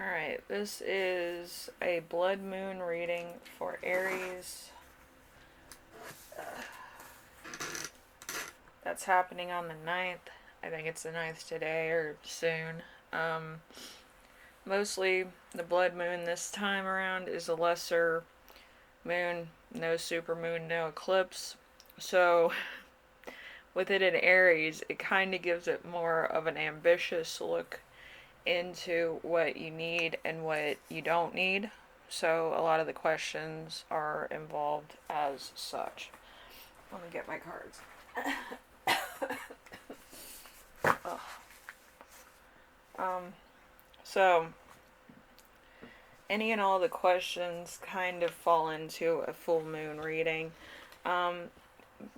Alright, this is a blood moon reading for Aries. That's happening on the 9th. I think it's the 9th today or soon. Um, Mostly the blood moon this time around is a lesser moon, no supermoon, no eclipse. So, with it in Aries, it kind of gives it more of an ambitious look into what you need and what you don't need. So a lot of the questions are involved as such. Let me get my cards. So any and all the questions kind of fall into a full moon reading. Um,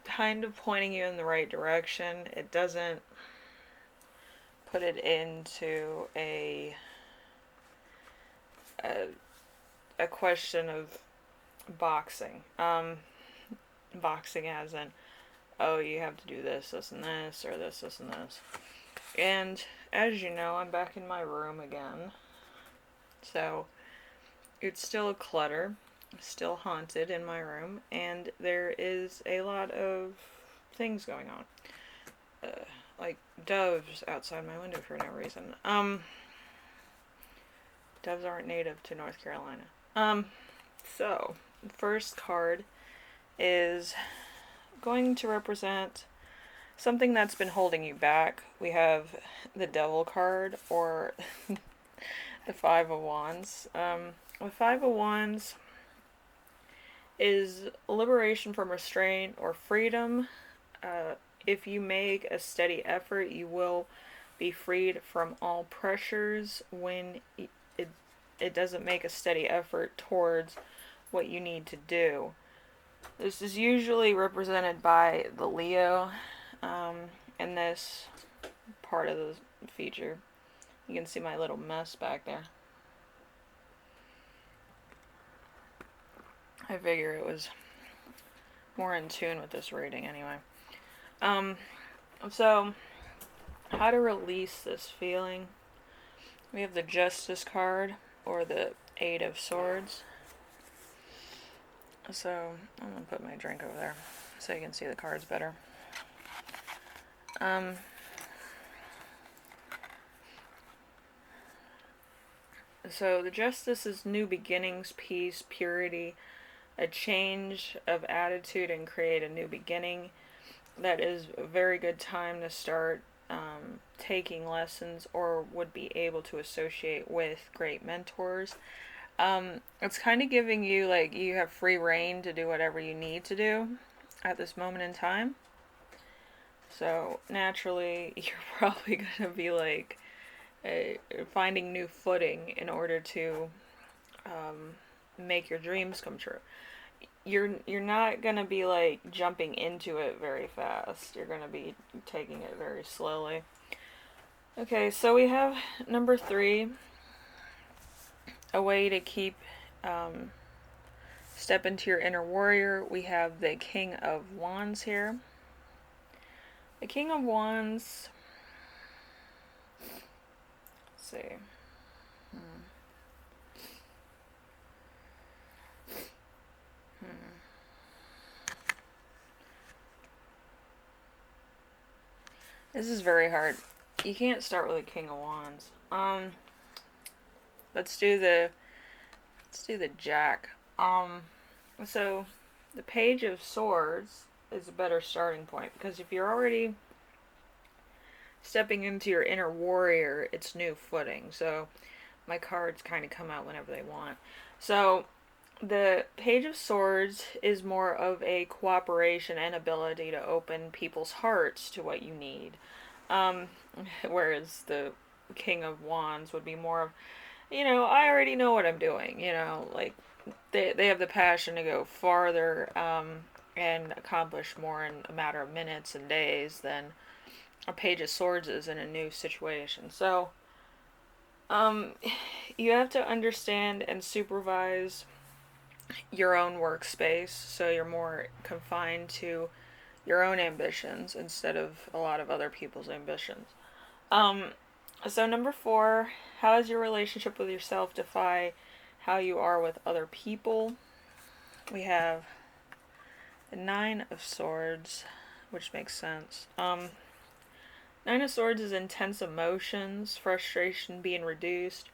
Kind of pointing you in the right direction. It doesn't put it into a, a question of boxing. Boxing as in, oh, you have to do this, this, and this, or this, and this. And as you know, I'm back in my room again. So it's still a clutter, still haunted in my room, and there is a lot of things going on. Like doves outside my window for no reason. Doves aren't native to North Carolina. So the first card is going to represent something that's been holding you back. We have the Devil card, or the Five of Wands. The Five of Wands is liberation from restraint or freedom. If you make a steady effort, you will be freed from all pressures when it doesn't make a steady effort towards what you need to do. This is usually represented by the Leo in this part of the feature. You can see my little mess back there. I figure it was more in tune with this reading anyway. So, how to release this feeling? We have the Justice card, or the Eight of Swords. So, I'm going to put my drink over there so you can see the cards better. So, the Justice is new beginnings, peace, purity, a change of attitude, and create a new beginning. That is a very good time to start taking lessons, or would be able to associate with great mentors. It's kind of giving you, like, you have free reign to do whatever you need to do at this moment in time. So naturally, you're probably going to be like finding new footing in order to make your dreams come true. You're not gonna be like jumping into it very fast. You're gonna be taking it very slowly. Okay, so we have number 3, a way to keep step into your inner warrior. We have the King of Wands here. The King of Wands. Let's see. This is very hard. You can't start with a King of Wands. Let's do the Jack. So the Page of Swords is a better starting point, because if you're already stepping into your inner warrior, it's new footing. So my cards kind of come out whenever they want. So the Page of Swords is more of a cooperation and ability to open people's hearts to what you need. Whereas the King of Wands would be more of, I already know what I'm doing, like they have the passion to go farther and accomplish more in a matter of minutes and days than a Page of Swords is in a new situation. So, you have to understand and supervise your own workspace, so you're more confined to your own ambitions instead of a lot of other people's ambitions. So, number 4, how does your relationship with yourself define how you are with other people? We have the Nine of Swords, which makes sense. Nine of Swords is intense emotions, frustration being reduced,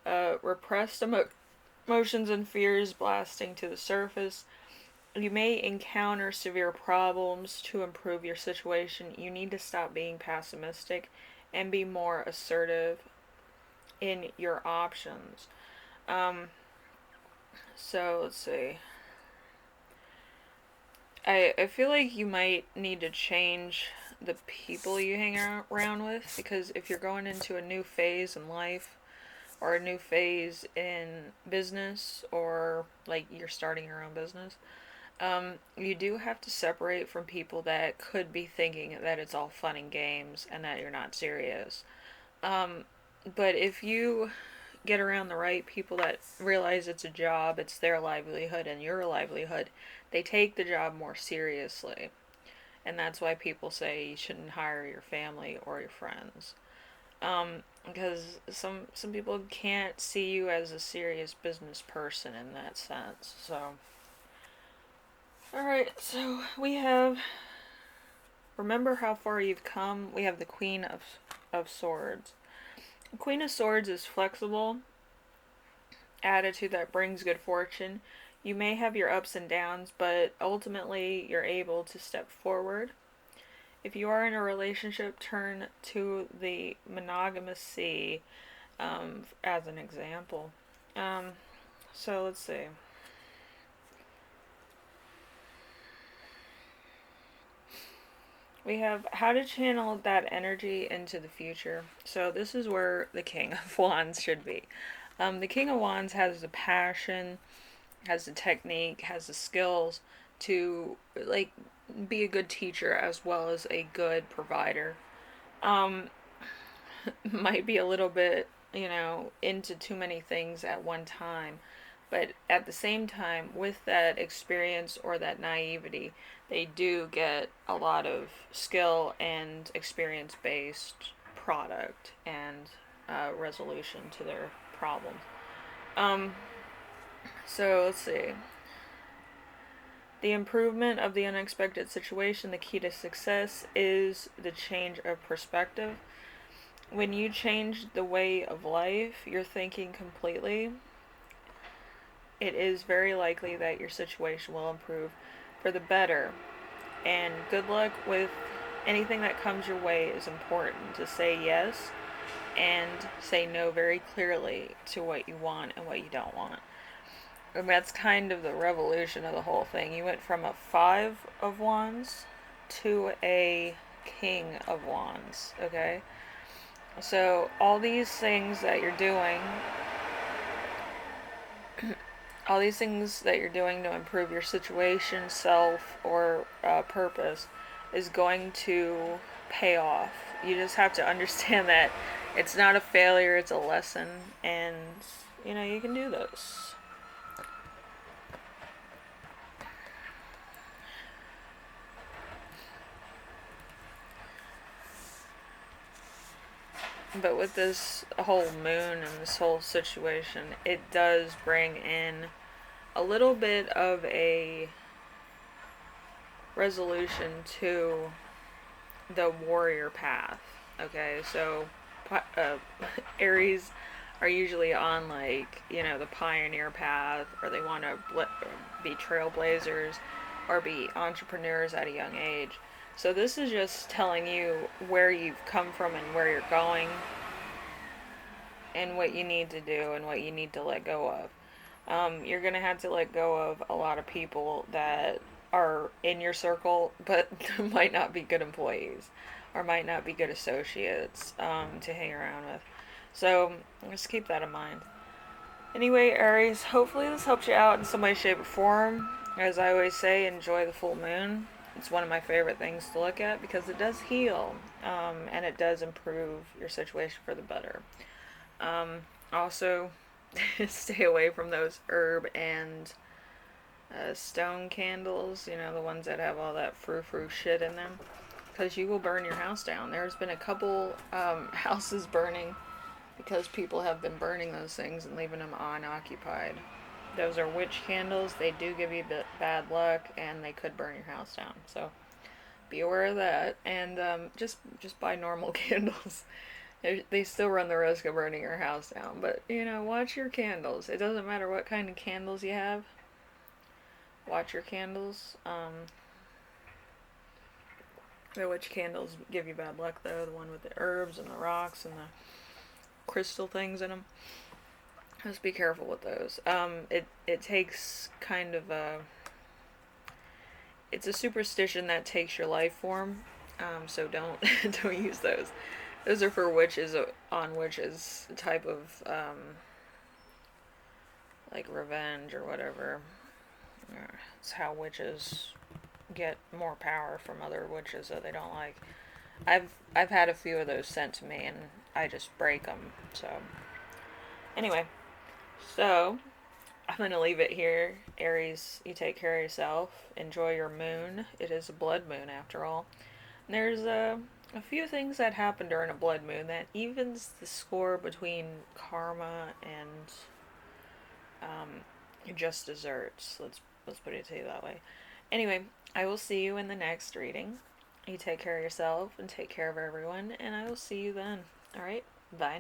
repressed emotions and fears blasting to the surface. You may encounter severe problems. To improve your situation, you need to stop being pessimistic and be more assertive in your options. Um, so let's see. I feel like you might need to change the people you hang around with, because if you're going into a new phase in life or a new phase in business, or like you're starting your own business, you do have to separate from people that could be thinking that it's all fun and games and that you're not serious. Um, but if you get around the right people that realize it's a job, it's their livelihood and your livelihood, they take the job more seriously. And that's why people say you shouldn't hire your family or your friends. Because some people can't see you as a serious business person in that sense. So, all right. So we have, remember how far you've come. We have the Queen of Swords. The Queen of Swords is flexible attitude that brings good fortune. You may have your ups and downs, but ultimately you're able to step forward. If you are in a relationship, turn to the monogamous sea as an example. Um, so let's see. We have how to channel that energy into the future. So this is where the King of Wands should be. The King of Wands has the passion, has the technique, has the skills to like be a good teacher as well as a good provider. Um, might be a little bit, into too many things at one time. But at the same time, with that experience or that naivety, they do get a lot of skill and experience based product and resolution to their problems. Um, so let's see. The improvement of the unexpected situation, the key to success is the change of perspective. When you change the way of life, you're thinking completely, it is very likely that your situation will improve for the better. And good luck with anything that comes your way is important to say yes and say no very clearly to what you want and what you don't want. And that's kind of the revolution of the whole thing. You went from a Five of Wands to a King of Wands, okay? So, all these things that you're doing to improve your situation, self, or purpose is going to pay off. You just have to understand that it's not a failure, it's a lesson, and you can do this. But with this whole moon and this whole situation, it does bring in a little bit of a resolution to the warrior path. Okay, so uh, Aries are usually on the pioneer path, or they want to be trailblazers or be entrepreneurs at a young age. So this is just telling you where you've come from and where you're going and what you need to do and what you need to let go of. You're going to have to let go of a lot of people that are in your circle but might not be good employees or might not be good associates to hang around with. So just keep that in mind. Anyway, Aries, hopefully this helps you out in some way, shape, or form. As I always say, enjoy the full moon. It's one of my favorite things to look at because it does heal and it does improve your situation for the better. Also, stay away from those herb and stone candles, the ones that have all that frou frou shit in them. because you will burn your house down. There's been a couple houses burning because people have been burning those things and leaving them unoccupied. Those are witch candles. They do give you bad luck, and they could burn your house down. So be aware of that, and just buy normal candles. They still run the risk of burning your house down, but watch your candles. It doesn't matter what kind of candles you have. Watch your candles. The witch candles give you bad luck though. The one with the herbs and the rocks and the crystal things in them. Just be careful with those. It takes kind of a. It's a superstition that takes your life form. So don't don't use those. Those are for witches on witches type of like revenge or whatever. It's how witches get more power from other witches that they don't like. I've had a few of those sent to me and I just break them. So anyway, so I'm gonna leave it here. Aries, you take care of yourself. Enjoy your moon. It is a blood moon after all. And there's a few things that happen during a blood moon that evens the score between karma and just desserts. Let's put it to you that way. Anyway, I will see you in the next reading. You take care of yourself and take care of everyone, and I will see you then. All right, bye now.